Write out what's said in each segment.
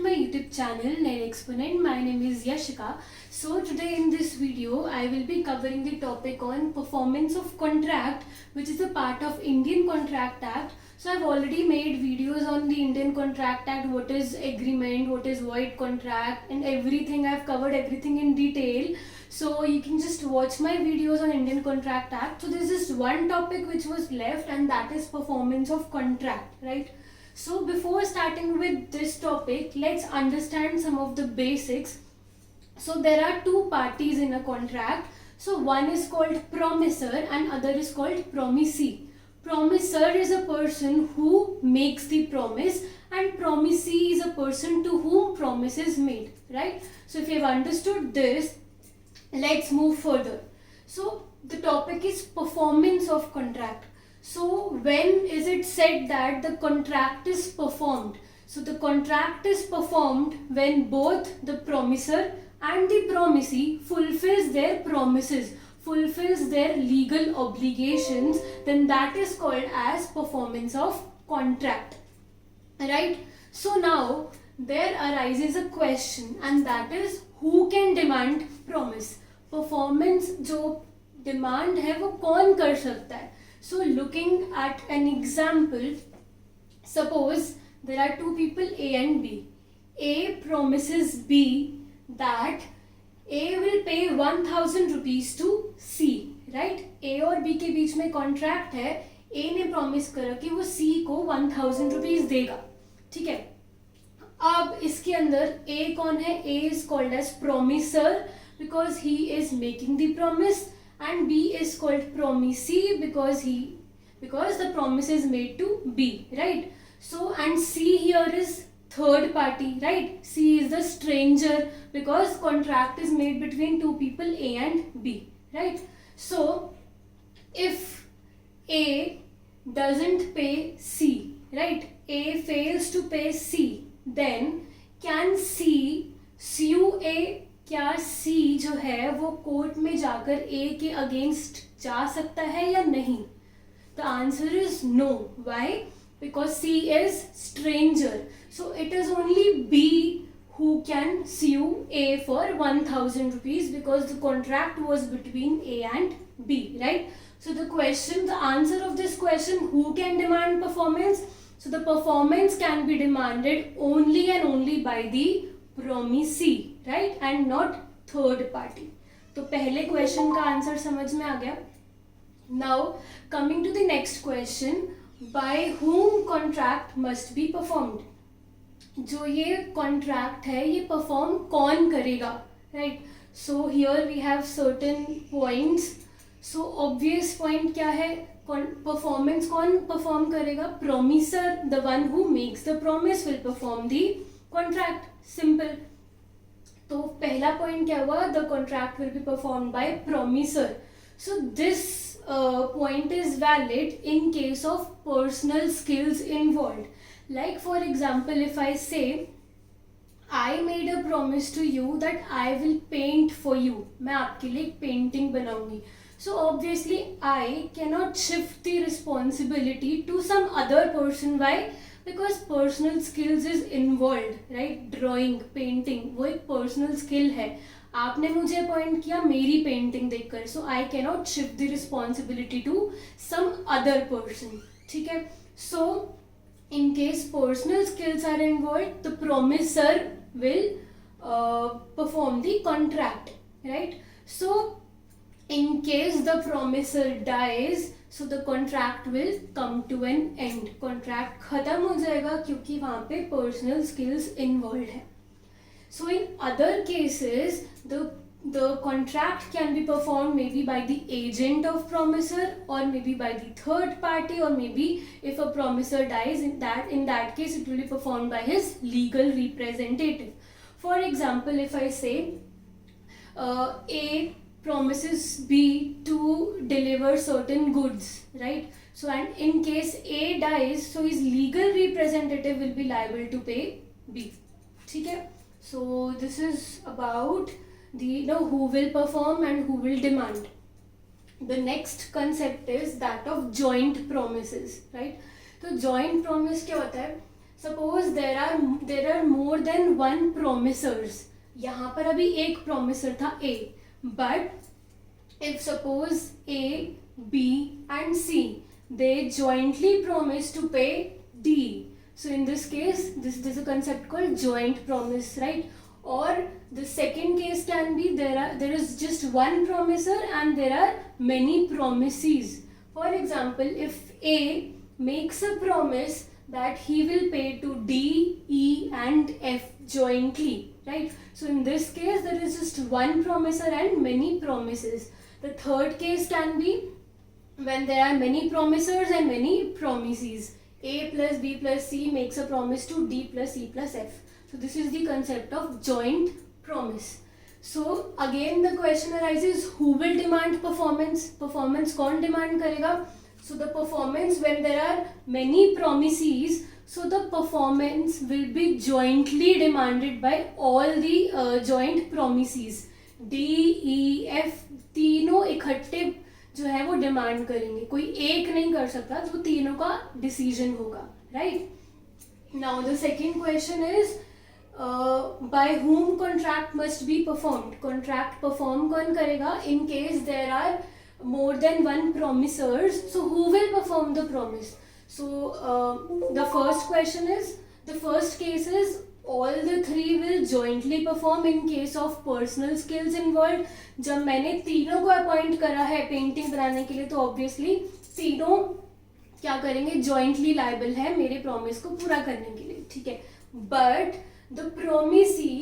to my YouTube channel Nail Exponent. My name is Yashika. So today in this video I will be covering the topic on performance of contract, which is a part of Indian Contract Act. So I've already made videos on the Indian Contract Act, what is agreement, what is void contract, and everything. I've covered everything in detail. So you can just watch my videos on Indian Contract Act. So there's just one topic which was left, and that is performance of contract, right? So before starting with this topic, let's understand some of the basics. So there are two parties in a contract. So one is called promisor and other is called promisee. Promisor is a person who makes the promise and promisee is a person to whom promise is made, right? So if you have understood this, let's move further. So the topic is performance of contract. So when is it said that the contract is performed? So the contract is performed when both the promisor and the promisee fulfills their promises, fulfills their legal obligations, then that is called as performance of contract, right? So now there arises a question, and that is who can demand promise? Performance जो demand है वो कौन कर सकता है? So looking at an example, suppose there are two people A and B. A promises B that A will pay 1000 rupees to C, right? A और B के बीच में contract है. A ने promise करा कि वो C को 1000 rupees देगा, ठीक है? अब इसके अंदर A कौन है? A is called as promisor because he is making the promise, and B is called promisee because the promise is made to B, right? So and C here is third party, right? C is the stranger because contract is made between two people A and B, right? So if A doesn't pay C, right? A fails to pay C, then can C sue A? क्या C जो है वो court में जाकर A के against जा सकता है या नहीं? The answer is no. Why? Because C is stranger. So it is only B who can sue A for 1000 rupees because the contract was between A and B, right? So the answer of this question, who can demand performance? So the performance can be demanded only and only by the promisee, right, and not third party. तो पहले question का answer समझ में आ गया. Now coming to the next question, by whom contract must be performed? जो ये contract है ये perform कौन करेगा, right? So here we have certain points. So obvious point क्या है? Performance कौन perform करेगा? Promisor, the one who makes the promise, will perform the contract. Simple. तो पहला पॉइंट क्या हुआ? The contract will be performed by promisor. So this point is valid in case of personal skills involved. Like for example, if I say I made a promise to you that I will paint for you, मैं आपके लिए एक painting बनाऊंगी. So obviously I cannot shift the responsibility to some other person. Why? Because personal skills is involved, right? Drawing, painting, वो एक personal skill है. आपने मुझे अपॉइंट किया मेरी पेंटिंग देखकर, so I cannot shift the responsibility to some other person, ठीक है? So in case personal skills are involved, the promisor will perform the contract, right? So in case the promisor dies, so the contract will come to an end. Contract खत्म हो जाएगा क्योंकि वहाँ पे personal skills involved है. So in other cases, the contract can be performed maybe by the agent of promisor or maybe by the third party, or maybe if a promisor dies, in that case it will be performed by his legal representative. For example, if I say A promises B to deliver certain goods, right? So and in case A dies, so his legal representative will be liable to pay B, ठीक है? So this is about the who will perform and who will demand. The next concept is that of joint promises, right? तो joint promise क्या होता है? Suppose there are more than one promisors. यहाँ पर अभी एक प्रोमिसर था A, but if suppose A, B and C, they jointly promise to pay D. So in this case, this is a concept called joint promise, right? Or the second case can be there is just one promiser and there are many promisees. For example, if A makes a promise that he will pay to D, E and F jointly, right? So in this case, there is just one promiser and many promises. The third case can be when there are many promisers and many promisees. A plus B plus C makes a promise to D plus E plus F. So this is the concept of joint promise. So again the question arises, who will demand performance? Performance कौन demand करेगा? So the performance, when there are many promisees, so the performance will be jointly demanded by all the joint promisees. D, E, F तीनों इकट्ठे जो है वो demand करेंगे, कोई एक नहीं कर सकता, तो तीनों का डिसीजन होगा, right. Now the second question is by whom contract must be performed. Contract perform कौन करेगा? In case there are more than one promisors, so who will perform the promise? So the first question is, the first case is all the three will jointly perform in case of personal skills involved. जब मैंने तीनों को appoint करा है painting बनाने के लिए, तो ऑब्वियसली तीनों क्या करेंगे? जॉइंटली लायबल है मेरे प्रॉमिस को पूरा करने के लिए, ठीक है. But the promisee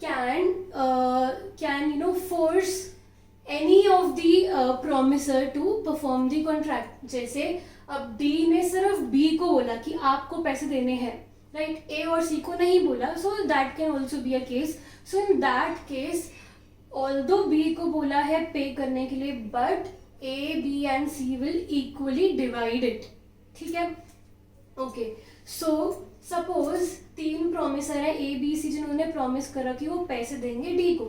can force any of the promisor to perform the contract. जैसे अब डी ने सिर्फ बी को बोला कि आपको पैसे देने हैं, राइट, ए और सी को नहीं बोला, so that can also be a case. So in that case, although B को बोला है पे करने के लिए, but A, B and C will equally divide it, ठीक है. ओके, सो सपोज तीन प्रोमिसर है ए, बी, सी, जिन्होंने प्रॉमिस करा कि वो पैसे देंगे डी को,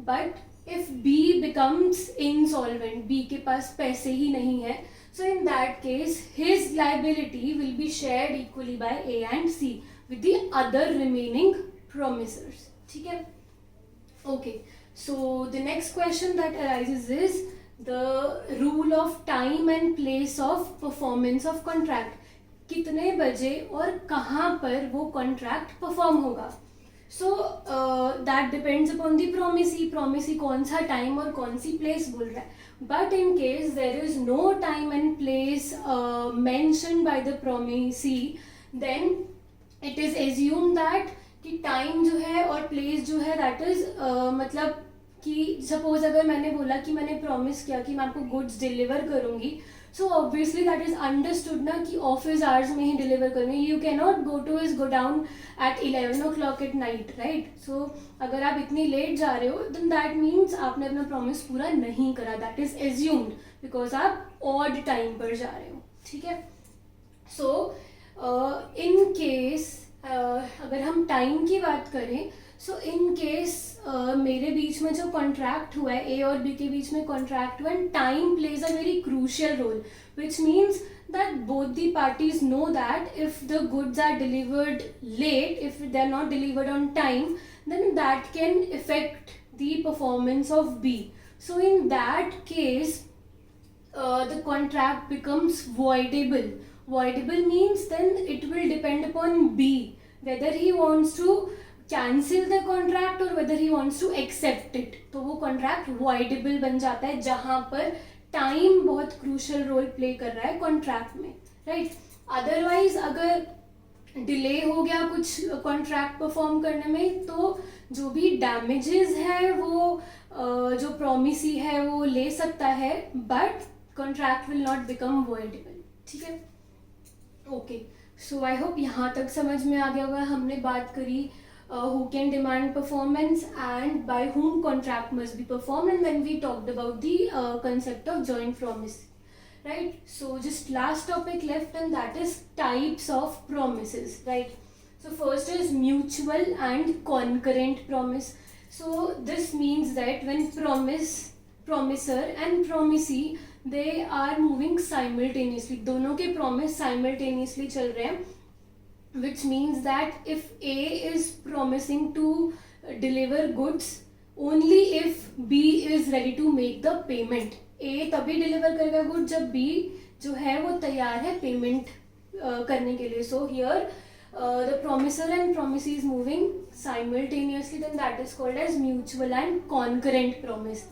but if B becomes insolvent, B के पास पैसे ही नहीं है, so in that case his liability will be shared equally by A and C with the other remaining promisers, ठीक है. Okay, so the next question that arises is the rule of time and place of performance of contract. कितने बजे और कहाँ पर वो contract perform होगा? So that depends upon the promisee. Promisee कौन सा time और कौन सी place बोल रहा है. But in case there is no time and place mentioned by the promisee, then it is assumed that कि time जो है और place जो है that is मतलब कि suppose अगर मैंने बोला कि मैंने promise किया कि मैं आपको goods deliver करूँगी, so obviously that is understood ना कि office hours में ही deliver करूँगी. You cannot go down at 11 o'clock at night, right? So अगर आप इतनी late जा रहे हो, then that means आपने अपना promise पूरा नहीं करा. That is assumed because आप odd time पर जा रहे हो, ठीक है. So in case अगर हम time की बात करें, सो इन केस मेरे बीच में जो कॉन्ट्रैक्ट हुआ है, ए और बी के बीच में कॉन्ट्रैक्ट हुआ, and time plays a very crucial role, which means that both the parties know that if the goods are delivered late, if they are not delivered on time, then that can affect the performance of B. So in that case, the contract becomes voidable. Voidable means then it will depend upon B whether he wants to cancel the contract or whether he wants to accept it. तो वो contract voidable बन जाता है जहाँ पर time बहुत crucial role play कर रहा है कॉन्ट्रैक्ट में, राइट. अदरवाइज अगर डिले हो गया कुछ कॉन्ट्रैक्ट परफॉर्म करने में, तो जो भी डैमेजेस है वो जो प्रॉमिसी है वो ले सकता है, but contract will not become voidable, ठीक है. ओके, सो आई होप यहाँ तक समझ में आ गया होगा. हमने बात करी who can demand performance and by whom contract must be performed, and then we talked about the concept of joint promise, right. So just last topic left, and that is types of promises, right. So first is mutual and concurrent promise. So this means that when promiser and promisee, they are moving simultaneously, दोनों के promise simultaneously चल रहे हैं, which means that if A is promising to deliver goods only if B is ready to make the payment. A तभी deliver करेगा good जब B जो है वो तैयार है पेमेंट करने के लिए. So here the promisor and promisee is moving simultaneously, then that is called as mutual and concurrent promise.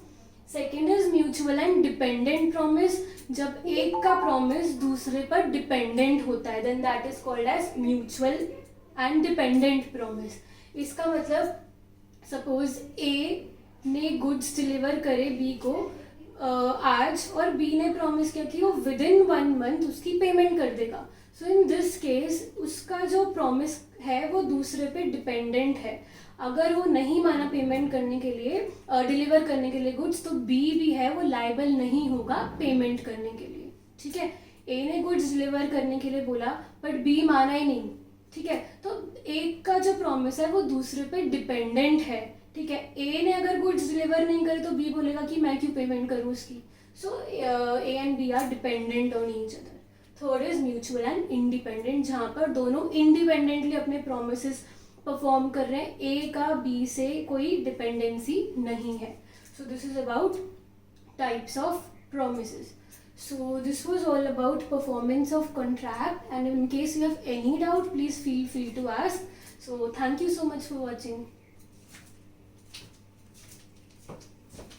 Second is mutual and dependent promise. जब एक का प्रॉमिस दूसरे पर डिपेंडेंट होता है then that is called as mutual and dependent promise. इसका मतलब suppose ए ने गुड्स डिलीवर करे बी को आज, और बी ने प्रॉमिस किया कि वो विद इन 1 month उसकी पेमेंट कर देगा. सो इन दिस केस उसका जो प्रॉमिस है वो दूसरे पे डिपेंडेंट है. अगर वो नहीं माना पेमेंट करने के लिए, डिलीवर करने के लिए गुड्स, तो बी भी है वो लाइबल नहीं होगा पेमेंट करने के लिए. ठीक है, ए ने गुड्स डिलीवर करने के लिए बोला बट बी माना ही नहीं. ठीक है, तो एक का जो प्रॉमिस है वो दूसरे पे डिपेंडेंट है. ठीक है, ए ने अगर गुड्स डिलीवर नहीं करे तो बी बोलेगा कि मैं क्यों पेमेंट करूँ उसकी. So A and B are dependent on each other. Third is mutual and independent, जहाँ पर दोनों इंडिपेंडेंटली अपने प्रोमिसेस परफॉर्म कर रहे हैं. ए का बी से कोई डिपेंडेंसी नहीं है. So this is about types of promises. So this was all about performance of contract, and in case you have any doubt please feel free to ask. So thank you so much for watching.